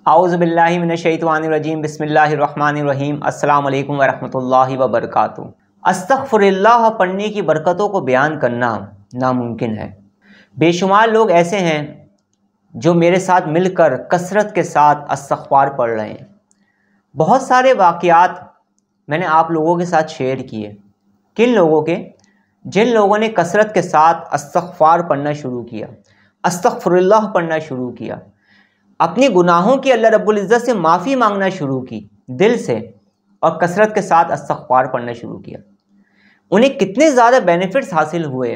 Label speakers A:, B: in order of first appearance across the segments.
A: اعوذ باللہ من الشیطان الرجیم بسم اللہ الرحمن الرحیم السلام علیکم ورحمۃ اللہ وبرکاتہ۔ استغفر اللہ پڑھنے کی برکتوں کو بیان کرنا ناممکن ہے۔ بے شمار لوگ ایسے ہیں جو میرے ساتھ مل کر کثرت کے ساتھ استغفار پڑھ رہے ہیں۔ بہت سارے واقعات میں نے آپ لوگوں کے ساتھ شیئر کیے۔ کن لوگوں کے؟ جن لوگوں نے کثرت کے ساتھ استغفار پڑھنا شروع کیا، استغفر اللہ پڑھنا شروع کیا، اپنی گناہوں کی اللہ رب العزت سے معافی مانگنا شروع کی دل سے، اور کثرت کے ساتھ استغفار پڑھنا شروع کیا۔ انہیں کتنے زیادہ بینیفٹس حاصل ہوئے،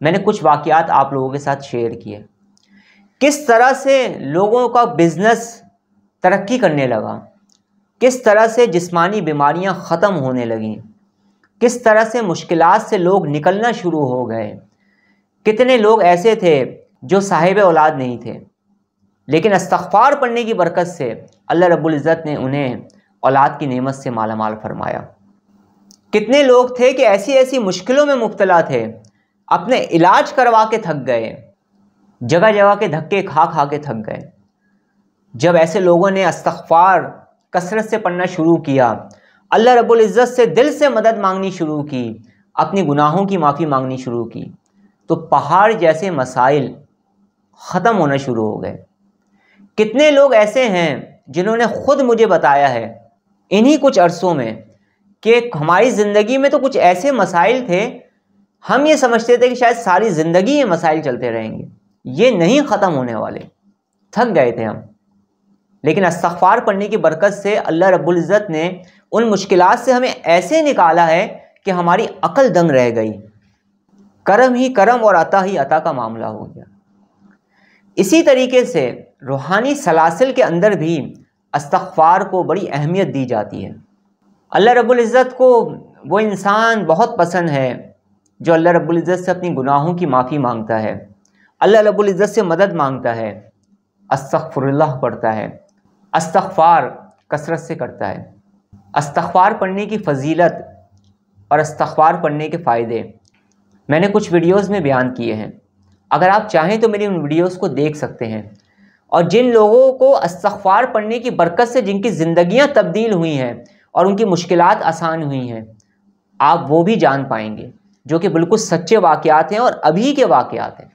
A: میں نے کچھ واقعات آپ لوگوں کے ساتھ شیئر کیے۔ کس طرح سے لوگوں کا بزنس ترقی کرنے لگا، کس طرح سے جسمانی بیماریاں ختم ہونے لگیں، کس طرح سے مشکلات سے لوگ نکلنا شروع ہو گئے۔ کتنے لوگ ایسے تھے جو صاحب اولاد نہیں تھے، لیکن استغفار پڑھنے کی برکت سے اللہ رب العزت نے انہیں اولاد کی نعمت سے مالا مال فرمایا۔ کتنے لوگ تھے کہ ایسی مشکلوں میں مبتلا تھے، اپنے علاج کروا کے تھک گئے، جگہ جگہ کے دھکے کھا کے تھک گئے۔ جب ایسے لوگوں نے استغفار کثرت سے پڑھنا شروع کیا، اللہ رب العزت سے دل سے مدد مانگنی شروع کی، اپنی گناہوں کی معافی مانگنی شروع کی، تو پہاڑ جیسے مسائل ختم ہونا شروع ہو گئے۔ کتنے لوگ ایسے ہیں جنہوں نے خود مجھے بتایا ہے انہی کچھ عرصوں میں کہ ہماری زندگی میں تو کچھ ایسے مسائل تھے، ہم یہ سمجھتے تھے کہ شاید ساری زندگی یہ مسائل چلتے رہیں گے، یہ نہیں ختم ہونے والے، تھک گئے تھے ہم۔ لیکن استغفار پڑھنے کی برکت سے اللہ رب العزت نے ان مشکلات سے ہمیں ایسے نکالا ہے کہ ہماری عقل دنگ رہ گئی، کرم ہی کرم اور عطا ہی عطا کا معاملہ ہو گیا۔ اسی طریقے سے روحانی سلاسل کے اندر بھی استغفار کو بڑی اہمیت دی جاتی ہے۔ اللہ رب العزت کو وہ انسان بہت پسند ہے جو اللہ رب العزت سے اپنی گناہوں کی معافی مانگتا ہے، اللہ رب العزت سے مدد مانگتا ہے، استغفر اللہ پڑھتا ہے، استغفار کثرت سے کرتا ہے۔ استغفار پڑھنے کی فضیلت اور استغفار پڑھنے کے فائدے میں نے کچھ ویڈیوز میں بیان کیے ہیں، اگر آپ چاہیں تو میری ان ویڈیوز کو دیکھ سکتے ہیں۔ اور جن لوگوں کو استغفار پڑھنے کی برکت سے جن کی زندگیاں تبدیل ہوئی ہیں اور ان کی مشکلات آسان ہوئی ہیں، آپ وہ بھی جان پائیں گے، جو کہ بالکل سچے واقعات ہیں اور ابھی کے واقعات ہیں،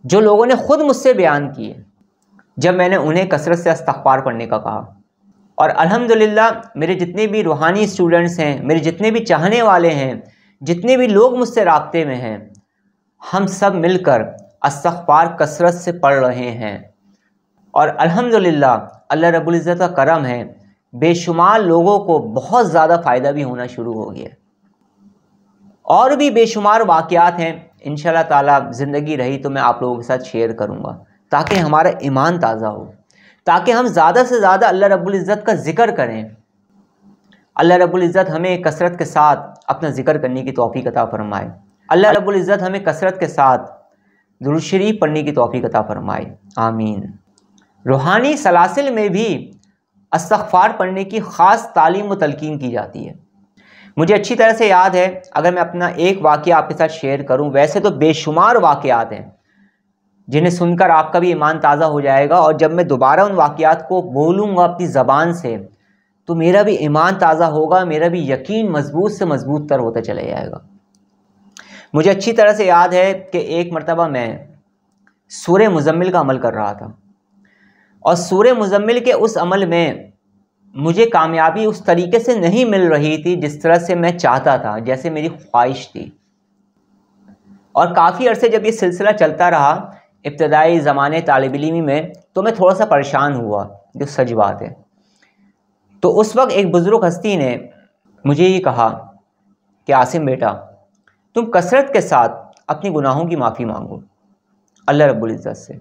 A: جو لوگوں نے خود مجھ سے بیان کیے جب میں نے انہیں کثرت سے استغفار پڑھنے کا کہا۔ اور الحمدللہ میرے جتنے بھی روحانی اسٹوڈنٹس ہیں، میرے جتنے بھی چاہنے والے ہیں، جتنے بھی لوگ مجھ سے رابطے میں ہیں، ہم سب مل کر استغفار کثرت سے پڑھ رہے ہیں، اور الحمدللہ اللہ رب العزت کا کرم ہے، بے شمار لوگوں کو بہت زیادہ فائدہ بھی ہونا شروع ہو گیا۔ اور بھی بے شمار واقعات ہیں، انشاءاللہ تعالی زندگی رہی تو میں آپ لوگوں کے ساتھ شیئر کروں گا، تاکہ ہمارا ایمان تازہ ہو، تاکہ ہم زیادہ سے زیادہ اللہ رب العزت کا ذکر کریں۔ اللہ رب العزت ہمیں کثرت کے ساتھ اپنا ذکر کرنے کی توفیق عطا فرمائے۔ اللہ رب العزت ہمیں کثرت کے ساتھ درود شریف پڑھنے کی توفیق عطا فرمائے، آمین۔ روحانی سلاسل میں بھی استغفار پڑھنے کی خاص تعلیم و تلقین کی جاتی ہے۔ مجھے اچھی طرح سے یاد ہے، اگر میں اپنا ایک واقعہ آپ کے ساتھ شیئر کروں، ویسے تو بے شمار واقعات ہیں جنہیں سن کر آپ کا بھی ایمان تازہ ہو جائے گا، اور جب میں دوبارہ ان واقعات کو بولوں گا اپنی زبان سے تو میرا بھی ایمان تازہ ہوگا، میرا بھی یقین مضبوط سے مضبوط تر ہوتا چلا جائے گا۔ مجھے اچھی طرح سے یاد ہے کہ ایک مرتبہ میں سورہ مزمل کا عمل کر رہا تھا، اور سورہ مزمل کے اس عمل میں مجھے کامیابی اس طریقے سے نہیں مل رہی تھی جس طرح سے میں چاہتا تھا، جیسے میری خواہش تھی۔ اور کافی عرصے جب یہ سلسلہ چلتا رہا ابتدائی زمانے طالب علمی میں، تو میں تھوڑا سا پریشان ہوا، جو سچ بات ہے۔ تو اس وقت ایک بزرگ ہستی نے مجھے یہ کہا کہ عاصم بیٹا، تم کثرت کے ساتھ اپنی گناہوں کی معافی مانگو اللہ رب العزت سے،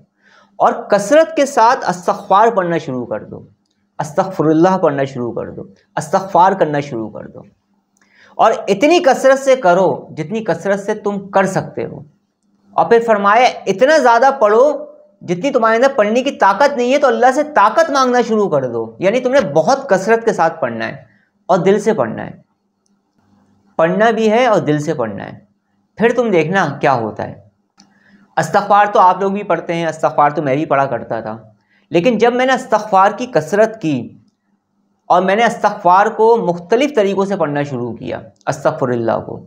A: اور کثرت کے ساتھ استغفار پڑھنا شروع کر دو، استغفر اللہ پڑھنا شروع کر دو، استغفار کرنا شروع کر دو، اور اتنی کثرت سے کرو جتنی کثرت سے تم کر سکتے ہو۔ اور پھر فرمایا اتنا زیادہ پڑھو جتنی تمہارے اندر پڑھنے کی طاقت نہیں ہے تو اللہ سے طاقت مانگنا شروع کر دو، یعنی تم نے بہت کثرت کے ساتھ پڑھنا ہے اور دل سے پڑھنا ہے، پڑھنا بھی ہے اور دل سے پڑھنا ہے، پھر تم دیکھنا کیا ہوتا ہے۔ استغفار تو آپ لوگ بھی پڑھتے ہیں، استغفار تو میں بھی پڑھا کرتا تھا، لیکن جب میں نے استغفار کی کثرت کی اور میں نے استغفار کو مختلف طریقوں سے پڑھنا شروع کیا، استغفر اللہ کو،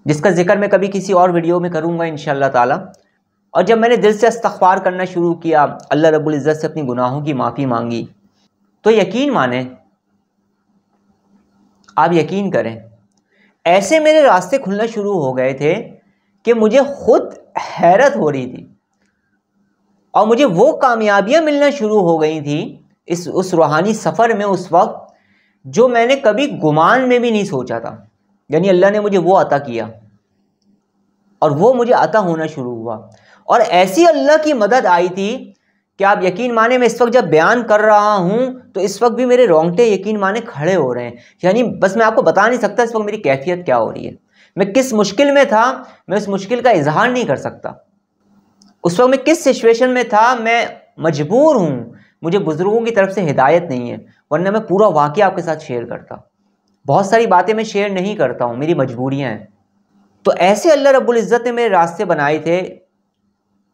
A: جس کا ذکر میں کبھی کسی اور ویڈیو میں کروں گا انشاءاللہ تعالی، اور جب میں نے دل سے استغفار کرنا شروع کیا، اللہ رب العزت سے اپنی گناہوں کی معافی مانگی، تو یقین مانیں، آپ یقین کریں، ایسے میرے راستے کھلنا شروع ہو گئے تھے کہ مجھے خود حیرت ہو رہی تھی، اور مجھے وہ کامیابیاں ملنا شروع ہو گئی تھیں اس روحانی سفر میں اس وقت، جو میں نے کبھی گمان میں بھی نہیں سوچا تھا. یعنی اللہ نے مجھے وہ عطا کیا اور وہ مجھے عطا ہونا شروع ہوا، اور ایسی اللہ کی مدد آئی تھی کہ آپ یقین مانیں، میں اس وقت جب بیان کر رہا ہوں تو اس وقت بھی میرے رونگٹے یقین مانیں کھڑے ہو رہے ہیں. یعنی بس میں آپ کو بتا نہیں سکتا اس وقت میری کیفیت کیا ہو رہی ہے. میں کس مشکل میں تھا، میں اس مشکل کا اظہار نہیں کر سکتا. اس وقت میں کس سچویشن میں تھا، میں مجبور ہوں، مجھے بزرگوں کی طرف سے ہدایت نہیں ہے، ورنہ میں پورا واقعہ آپ کے ساتھ شیئر کرتا. بہت ساری باتیں میں شیئر نہیں کرتا ہوں، میری مجبوریاں ہیں. تو ایسے اللہ رب العزت نے میرے راستے بنائے تھے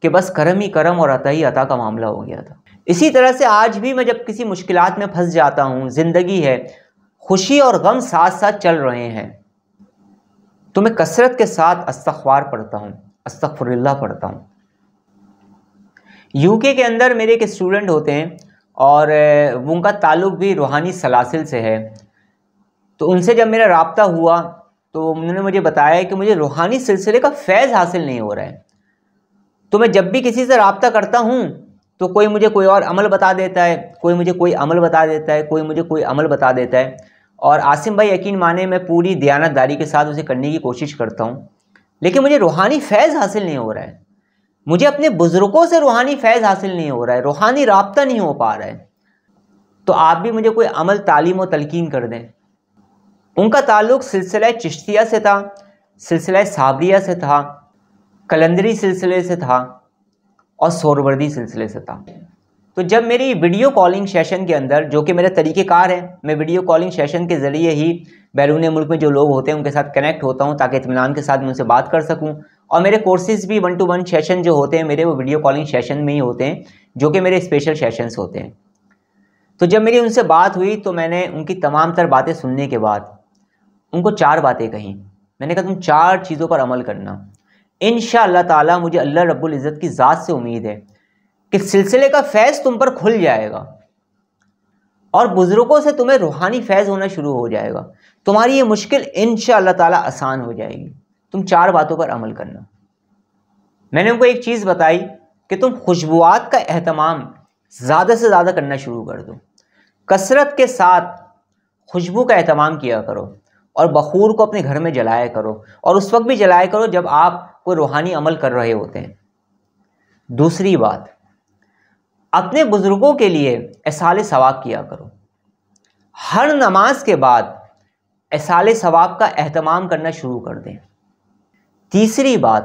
A: کہ بس کرم ہی کرم اور عطا ہی عطا کا معاملہ ہو گیا تھا. اسی طرح سے آج بھی میں جب کسی مشکلات میں پھنس جاتا ہوں، زندگی ہے، خوشی اور غم ساتھ ساتھ چل رہے ہیں، تو میں کثرت کے ساتھ استغفار پڑھتا ہوں، استغفر اللہ پڑھتا ہوں. UK کے اندر میرے ایک اسٹوڈنٹ ہوتے ہیں، اور ان کا تعلق بھی روحانی سلاسل سے ہے. تو ان سے جب میرا رابطہ ہوا تو انہوں نے مجھے بتایا کہ مجھے روحانی سلسلے کا فیض حاصل نہیں ہو رہا ہے. تو میں جب بھی کسی سے رابطہ کرتا ہوں تو کوئی مجھے کوئی اور عمل بتا دیتا ہے، کوئی مجھے کوئی عمل بتا دیتا ہے، کوئی مجھے کوئی عمل بتا دیتا ہے. اور عاصم بھائی یقین مانے میں پوری دیانت داری کے ساتھ اسے کرنے کی کوشش کرتا ہوں، لیکن مجھے روحانی فیض حاصل نہیں ہو رہا ہے. مجھے اپنے بزرگوں سے روحانی فیض حاصل نہیں ہو رہا ہے، روحانی رابطہ نہیں ہو پا رہا ہے. تو آپ بھی مجھے کوئی عمل، تعلیم و تلقین کر دیں. ان کا تعلق سلسلہ چشتیہ سے تھا، سلسلہ صابریہ سے تھا، کلندری سلسلے سے تھا، اور سوروردی سلسلے سے تھا. تو جب میری ویڈیو کالنگ سیشن کے اندر، جو کہ میرا طریقہ کار ہے، میں ویڈیو کالنگ سیشن کے ذریعے ہی بیرون ملک میں جو لوگ ہوتے ہیں ان کے ساتھ کنیکٹ ہوتا ہوں تاکہ اطمینان کے ساتھ میں ان سے بات کر سکوں. اور میرے کورسز بھی 1 to 1 سیشن جو ہوتے ہیں میرے، وہ ویڈیو کالنگ سیشن میں ہی ہوتے ہیں، جو کہ میرے اسپیشل سیشنز ہوتے ہیں. تو جب میری ان سے بات ہوئی تو میں نے ان کی تمام تر باتیں سننے کے بعد ان کو 4 باتیں کہیں. میں نے کہا تم 4 چیزوں پر عمل کرنا، انشاءاللہ تعالی مجھے اللہ رب العزت کی ذات سے امید ہے کہ سلسلے کا فیض تم پر کھل جائے گا، اور بزرگوں سے تمہیں روحانی فیض ہونا شروع ہو جائے گا. تمہاری یہ مشکل انشاءاللہ تعالی آسان ہو جائے گی. تم 4 باتوں پر عمل کرنا. میں نے ان کو ایک چیز بتائی کہ تم خوشبوات کا اہتمام زیادہ سے زیادہ کرنا شروع کر دو. کثرت کے ساتھ خوشبو کا اہتمام کیا کرو، اور بخور کو اپنے گھر میں جلایا کرو، اور اس وقت بھی جلایا کرو جب آپ کوئی روحانی عمل کر رہے ہوتے ہیں. دوسری بات، اپنے بزرگوں کے لیے احصال ثواب کیا کرو. ہر نماز کے بعد احصال ثواب کا اہتمام کرنا شروع کر دیں. تیسری بات،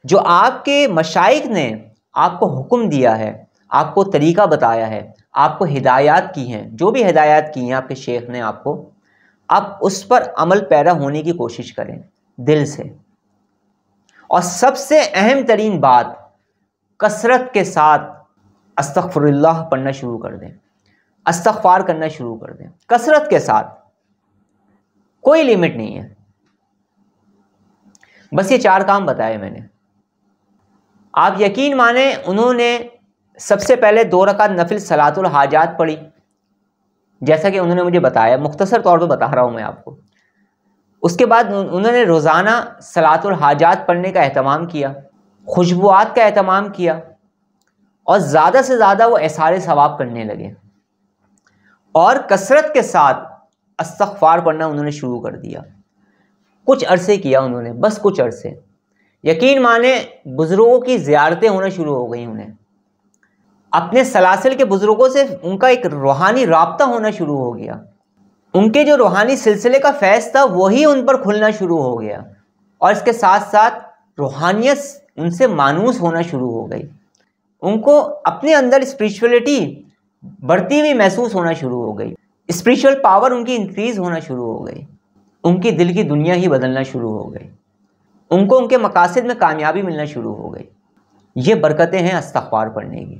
A: جو آپ کے مشائخ نے آپ کو حکم دیا ہے، آپ کو طریقہ بتایا ہے، آپ کو ہدایات کی ہیں، جو بھی ہدایات کی ہیں آپ کے شیخ نے آپ کو، آپ اس پر عمل پیرا ہونے کی کوشش کریں دل سے. اور سب سے اہم ترین بات، کثرت کے ساتھ استغفر اللہ پڑھنا شروع کر دیں، استغفار کرنا شروع کر دیں کثرت کے ساتھ. کوئی لیمٹ نہیں ہے. بس یہ 4 کام بتائے میں نے. آپ یقین مانیں انہوں نے سب سے پہلے 2 رکعت نفل صلاۃ الحاجات پڑھی، جیسا کہ انہوں نے مجھے بتایا، مختصر طور پہ بتا رہا ہوں میں آپ کو. اس کے بعد انہوں نے روزانہ صلاۃ الحاجات پڑھنے کا اہتمام کیا، خوشبوات کا اہتمام کیا، اور زیادہ سے زیادہ وہ احصال ثواب کرنے لگے، اور کثرت کے ساتھ استغفار پڑھنا انہوں نے شروع کر دیا. کچھ عرصے کیا انہوں نے، بس کچھ عرصے. یقین مانیں بزرگوں کی زیارتیں ہونا شروع ہو گئیں. انہیں اپنے سلاسل کے بزرگوں سے ان کا ایک روحانی رابطہ ہونا شروع ہو گیا. ان کے جو روحانی سلسلے کا فیض تھا وہی ان پر کھلنا شروع ہو گیا، اور اس کے ساتھ ساتھ روحانیت ان سے مانوس ہونا شروع ہو گئی. ان کو اپنے اندر اسپریچولیٹی بڑھتی ہوئی محسوس ہونا شروع ہو گئی، اسپریچول پاور ان کی انکریز ہونا شروع ہو گئی. ان کی دل کی دنیا ہی بدلنا شروع ہو گئی. ان کو ان کے مقاصد میں کامیابی ملنا شروع ہو گئی. یہ برکتیں ہیں استغفار پڑھنے کی.